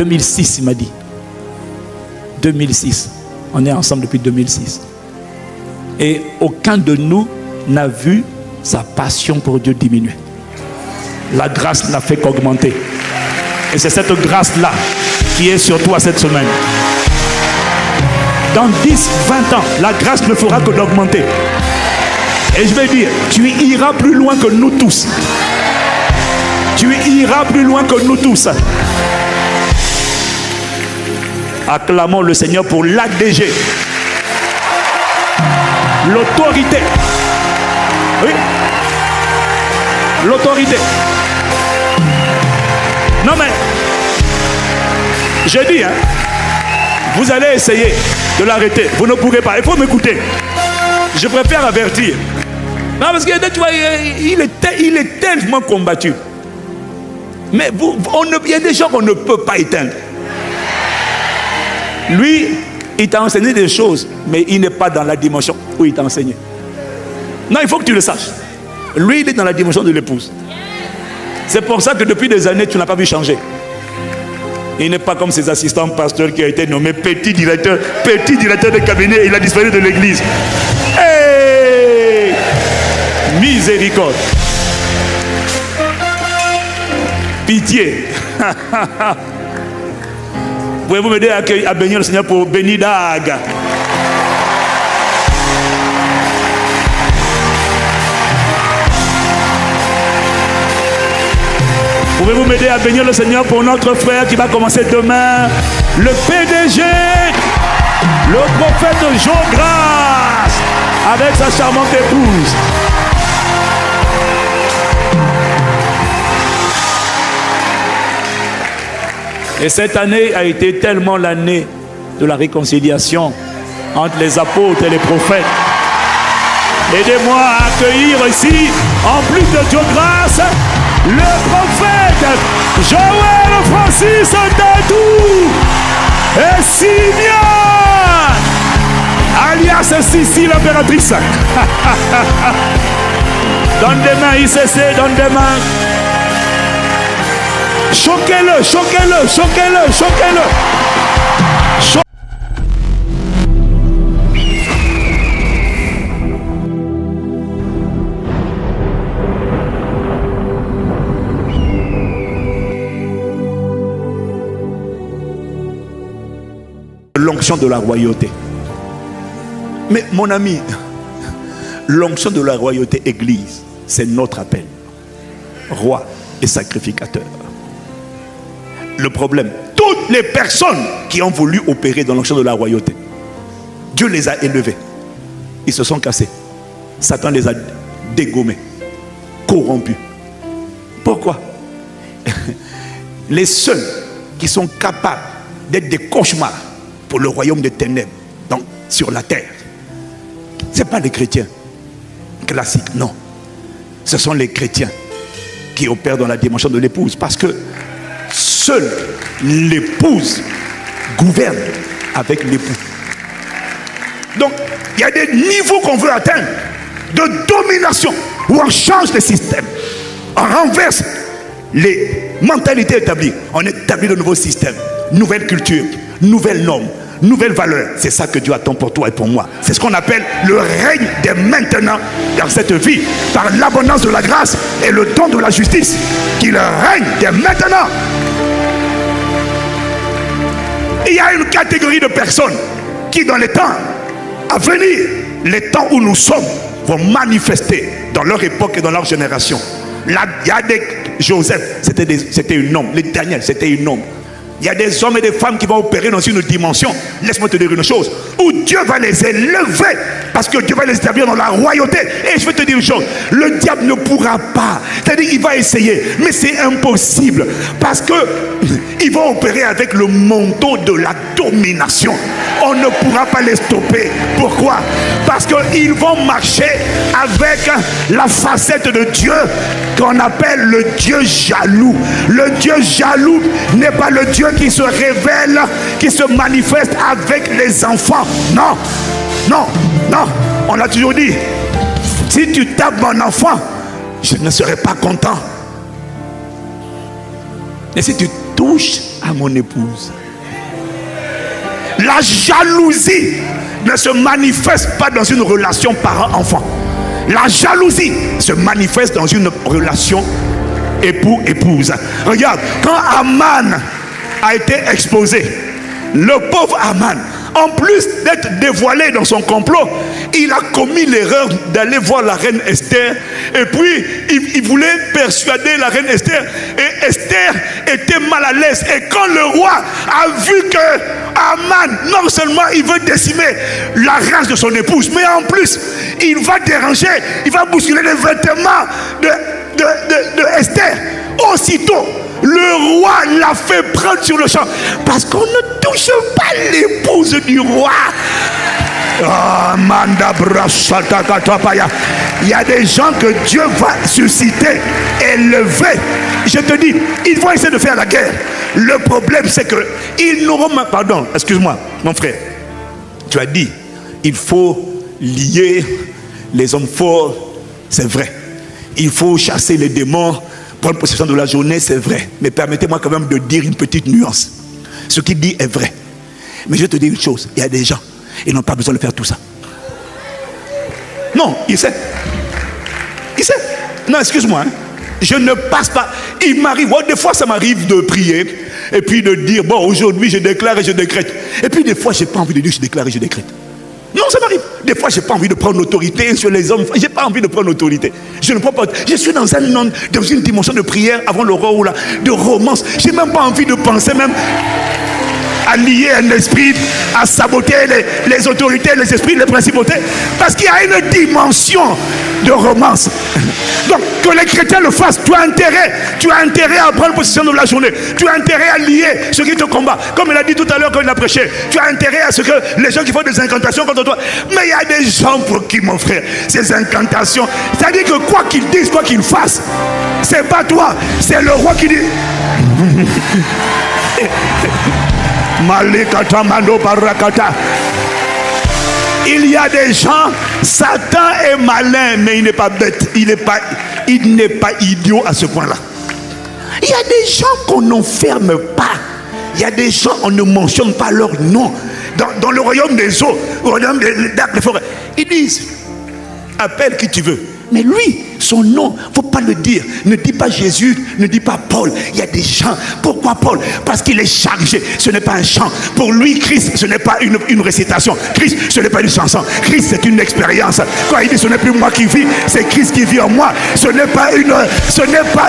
2006, il m'a dit. 2006. On est ensemble depuis 2006. Et aucun de nous n'a vu sa passion pour Dieu diminuer. La grâce n'a fait qu'augmenter. Et c'est cette grâce-là qui est sur toi cette semaine. Dans 10, 20 ans, la grâce ne fera que d'augmenter. Et je vais dire, tu iras plus loin que nous tous. Tu iras plus loin que nous tous. Acclamons le Seigneur pour l'ADG. L'autorité. Oui. L'autorité. Non mais, je dis, hein, vous allez essayer de l'arrêter. Vous ne pourrez pas. Il faut m'écouter. Je préfère avertir. Non, parce que tu vois, il est tellement combattu. Mais il y a des gens qu'on ne peut pas éteindre. Lui, il t'a enseigné des choses, mais il n'est pas dans la dimension où il t'a enseigné. Non, il faut que tu le saches. Lui, il est dans la dimension de l'épouse. C'est pour ça que depuis des années, tu n'as pas vu changer. Il n'est pas comme ses assistants pasteurs qui a été nommé petit directeur de cabinet et il a disparu de l'église. Hey! Miséricorde. Pitié. Pouvez-vous m'aider à bénir le Seigneur pour bénir Dag? Pouvez-vous m'aider à bénir le Seigneur pour notre frère qui va commencer demain, le PDG, le prophète Jean Grasse, avec sa charmante épouse. Et cette année a été tellement l'année de la réconciliation entre les apôtres et les prophètes. Aidez-moi à accueillir ici, en plus de Dieu grâce, le prophète Joël Francis Dadou et Simeon, alias Sissi l'impératrice. Donne des mains, ICC, donne des mains. Choquez-le, choquez-le, choquez-le, choquez-le. L'onction de la royauté. Mais mon ami, l'onction de la royauté église, c'est notre appel. Roi et sacrificateur. Le problème, toutes les personnes qui ont voulu opérer dans l'onction de la royauté, Dieu les a élevés. Ils se sont cassés. Satan les a dégommés, corrompus. Pourquoi? Les seuls qui sont capables d'être des cauchemars pour le royaume des ténèbres, donc sur la terre, ce n'est pas les chrétiens classiques, non. Ce sont les chrétiens qui opèrent dans la dimension de l'épouse, parce que seule l'épouse gouverne avec l'époux. Donc, il y a des niveaux qu'on veut atteindre de domination où on change les systèmes, on renverse les mentalités établies, on établit de nouveaux systèmes, nouvelles cultures, nouvelles normes, nouvelles valeurs. C'est ça que Dieu attend pour toi et pour moi. C'est ce qu'on appelle le règne dès maintenant dans cette vie, par l'abondance de la grâce et le don de la justice, qu'il règne dès maintenant. Il y a une catégorie de personnes qui, dans les temps à venir, les temps où nous sommes, vont manifester dans leur époque et dans leur génération. Là, il y a des Joseph, c'était une homme. Les Daniel, c'était une homme. Il y a des hommes et des femmes qui vont opérer dans une dimension, laisse-moi te dire une chose, où Dieu va les élever, parce que Dieu va les établir dans la royauté. Et je vais te dire une chose, le diable ne pourra pas, c'est-à-dire il va essayer, mais c'est impossible, parce que ils vont opérer avec le manteau de la domination. On ne pourra pas les stopper. Pourquoi? Parce qu'ils vont marcher avec la facette de Dieu qu'on appelle le Dieu jaloux. Le Dieu jaloux n'est pas le Dieu qui se révèle, qui se manifeste avec les enfants. Non, non, non. On a toujours dit, si tu tapes mon enfant, je ne serai pas content. Et si tu touches à mon épouse. La jalousie ne se manifeste pas dans une relation parent-enfant. La jalousie se manifeste dans une relation époux-épouse. Regarde, quand Aman a été exposé, le pauvre Aman, en plus d'être dévoilé dans son complot, il a commis l'erreur d'aller voir la reine Esther. Et puis, il voulait persuader la reine Esther. Et Esther était mal à l'aise. Et quand le roi a vu que Aman, non seulement il veut décimer la race de son épouse, mais en plus, il va déranger, il va bousculer les vêtements de Esther. Aussitôt, le roi l'a fait prendre sur le champ. Parce qu'on ne touche pas l'épouse du roi. Il y a des gens que Dieu va susciter, élever. Je te dis, ils vont essayer de faire la guerre. Le problème, c'est que ils n'auront pas. Pardon, excuse-moi, mon frère. Tu as dit, il faut lier les hommes forts, c'est vrai. Il faut chasser les démons, prendre possession de la journée, c'est vrai. Mais permettez-moi quand même de dire une petite nuance. Ce qu'il dit est vrai. Mais je te dis une chose, il y a des gens, ils n'ont pas besoin de faire tout ça. Non, il sait. Il sait. Non, excuse-moi. Je ne passe pas. Il m'arrive, des fois ça m'arrive de prier et puis de dire, bon, aujourd'hui je déclare et je décrète. Et puis des fois, je n'ai pas envie de dire je déclare et je décrète. Non, ça m'arrive. Des fois, je n'ai pas envie de prendre l'autorité sur les hommes. Je n'ai pas envie de prendre l'autorité. Je ne prends pas. Je suis dans une dimension de prière avant l'aurore ou de romance. Je n'ai même pas envie de penser même à lier un esprit, à saboter les autorités, les esprits, les principautés. Parce qu'il y a une dimension de romance. Donc, que les chrétiens le fassent, tu as intérêt à prendre possession de la journée. Tu as intérêt à lier ceux qui te combattent. Comme il a dit tout à l'heure quand il a prêché, tu as intérêt à ce que les gens qui font des incantations contre toi. Mais il y a des gens pour qui, mon frère, ces incantations, c'est-à-dire que quoi qu'ils disent, quoi qu'ils fassent, c'est pas toi, c'est le roi qui dit. Malikata Mando Barakata. Il y a des gens, Satan est malin, mais il n'est pas bête, il n'est pas idiot à ce point-là. Il y a des gens qu'on n'enferme pas. Il y a des gens, on ne mentionne pas leur nom. Dans le royaume des eaux, au royaume des forêts, ils disent, appelle qui tu veux. Mais lui, son nom, il ne faut pas le dire. Ne dis pas Jésus, ne dis pas Paul. Il y a des gens. Pourquoi Paul? Parce qu'il est chargé. Ce n'est pas un chant. Pour lui, Christ, ce n'est pas une récitation. Christ, ce n'est pas une chanson. Christ, c'est une expérience. Quand il dit ce n'est plus moi qui vis, c'est Christ qui vit en moi. Ce n'est pas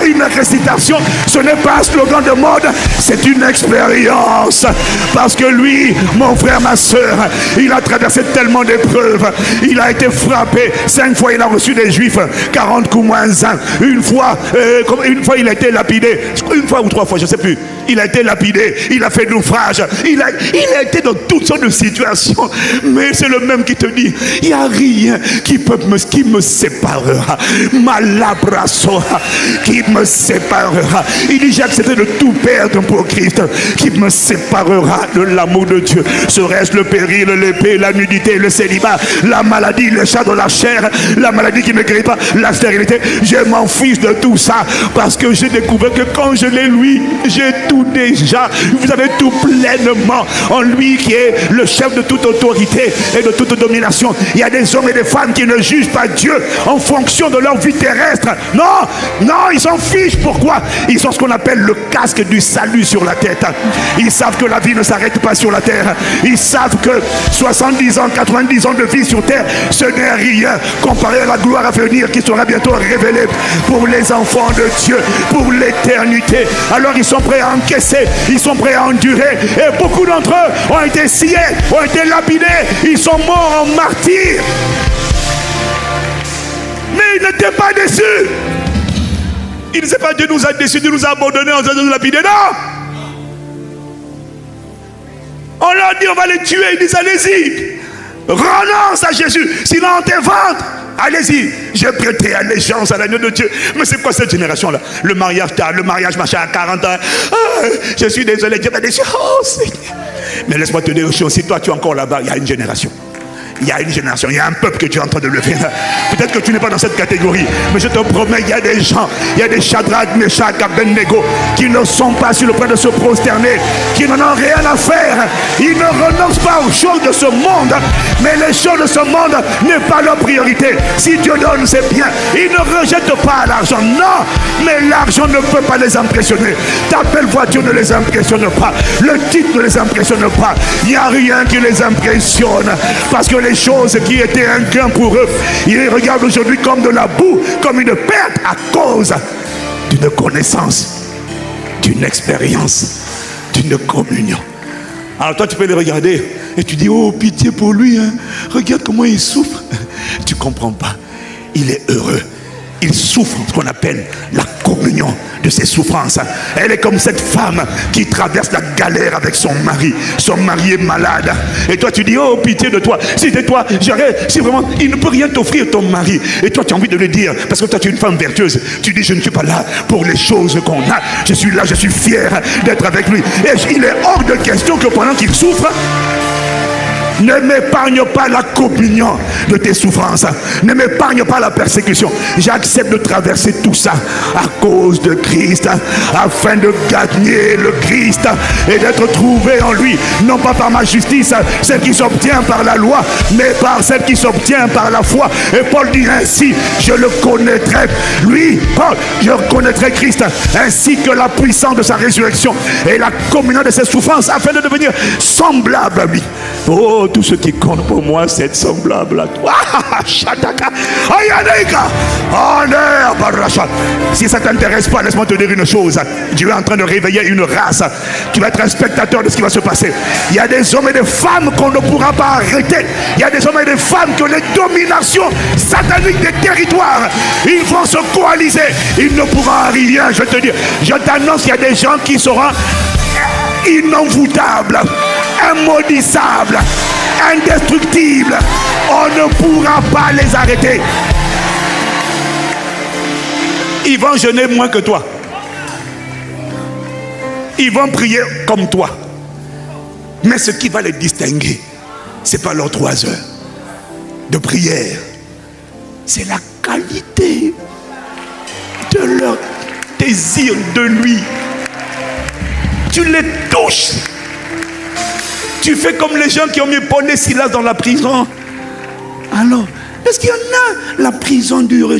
une récitation. Ce n'est pas un slogan de mode. C'est une expérience. Parce que lui, mon frère, ma soeur, il a traversé tellement d'épreuves. Il a été frappé. 5 fois, il a reçu des Juifs. 40 coups moins 1. Une fois, il a été lapidé. Une fois ou 3 fois, je ne sais plus. Il a été lapidé. Il a fait naufrage. Il a été dans toutes sortes de situations. Mais c'est le même qui te dit, il n'y a rien qui me séparera. Malabrasso, qui me séparera. Il dit, j'ai accepté de tout perdre pour Christ. Qui me séparera de l'amour de Dieu? Serait-ce le péril, l'épée, la nudité, le célibat, la maladie, le chat de la chair, la maladie qui ne guérit pas, la stérilité? Je m'en fiche de tout ça parce que j'ai découvert que quand je l'ai lui, j'ai tout déjà. Vous avez tout pleinement en lui qui est le chef de toute autorité et de toute domination. Il y a des hommes et des femmes qui ne jugent pas Dieu en fonction de leur vie terrestre. Non, ils s'en fichent. Pourquoi? Ils ont ce qu'on appelle le casque du salut sur la tête. Ils savent que la vie ne s'arrête pas sur la terre. Ils savent que 70 ans, 90 ans de vie sur terre, ce n'est rien comparé à la gloire à venir qui sera bientôt révélée pour les enfants de Dieu, pour l'éternité. Alors ils sont prêts à encaisser, ils sont prêts à endurer, et beaucoup d'entre eux ont été sciés, ont été lapidés, ils sont morts en martyrs. Mais ils n'étaient pas déçus. Ils ne disaient pas Dieu nous a déçus, Dieu nous a abandonnés en train de nous lapider. Non! On leur dit on va les tuer, ils disent allez-y, renonce à Jésus, sinon on te vente. Allez-y, j'ai prêté allégeance à l'agneau de Dieu. Mais c'est quoi cette génération-là? Le mariage tard, le mariage machin à 40 ans. Je suis désolé, Dieu m'a déçu. Oh Seigneur. Mais laisse-moi te dire une chose, si toi tu es encore là-bas, il y a une génération. Il y a une génération, il y a un peuple que tu es en train de lever. Peut-être que tu n'es pas dans cette catégorie, mais je te promets, il y a des gens, il y a des Shadrach, Meshach, Abednego qui ne sont pas sur le point de se prosterner, qui n'en ont rien à faire. Ils ne renoncent pas aux choses de ce monde, mais les choses de ce monde n'est pas leur priorité. Si Dieu donne, c'est bien. Ils ne rejettent pas l'argent, non, mais l'argent ne peut pas les impressionner. Ta belle voiture ne les impressionne pas, le titre ne les impressionne pas. Il n'y a rien qui les impressionne, parce que les choses qui étaient un gain pour eux, ils les regardent aujourd'hui comme de la boue, comme une perte à cause d'une connaissance, d'une expérience, d'une communion. Alors toi tu peux les regarder et tu dis, oh pitié pour lui, hein. Regarde comment il souffre. Tu ne comprends pas, il est heureux. Il souffre ce qu'on appelle la communion de ses souffrances. Elle est comme cette femme qui traverse la galère avec son mari. Son mari est malade. Et toi tu dis, oh pitié de toi. Si c'était toi, si vraiment il ne peut rien t'offrir ton mari. Et toi tu as envie de le dire, parce que toi tu es une femme vertueuse. Tu dis, je ne suis pas là pour les choses qu'on a. Je suis là, je suis fier d'être avec lui. Et il est hors de question que pendant qu'il souffre, ne m'épargne pas la communion de tes souffrances. Ne m'épargne pas la persécution. J'accepte de traverser tout ça à cause de Christ, afin de gagner le Christ et d'être trouvé en lui, non pas par ma justice, celle qui s'obtient par la loi, mais par celle qui s'obtient par la foi. Et Paul dit ainsi, je le connaîtrai, lui, Paul, je connaîtrai Christ, ainsi que la puissance de sa résurrection et la communion de ses souffrances, afin de devenir semblable à lui. Oh, tout ce qui compte pour moi, c'est être semblable à toi. Si ça ne t'intéresse pas, laisse-moi te dire une chose. Dieu est en train de réveiller une race. Tu vas être un spectateur de ce qui va se passer. Il y a des hommes et des femmes qu'on ne pourra pas arrêter. Il y a des hommes et des femmes qui ont les dominations sataniques des territoires. Ils vont se coaliser. Ils ne pourront rien. Je te dis, je t'annonce qu'il y a des gens qui seront inenvoûtables, immaudissables, indestructibles. On ne pourra pas les arrêter. Ils vont jeûner moins que toi. Ils vont prier comme toi. Mais ce qui va les distinguer, c'est pas leurs 3 heures de prière, c'est la qualité de leur désir de lui. Tu les touches. Tu fais comme les gens qui ont mis Paul et Silas dans la prison. Alors, est-ce qu'il y en a? La prison dure,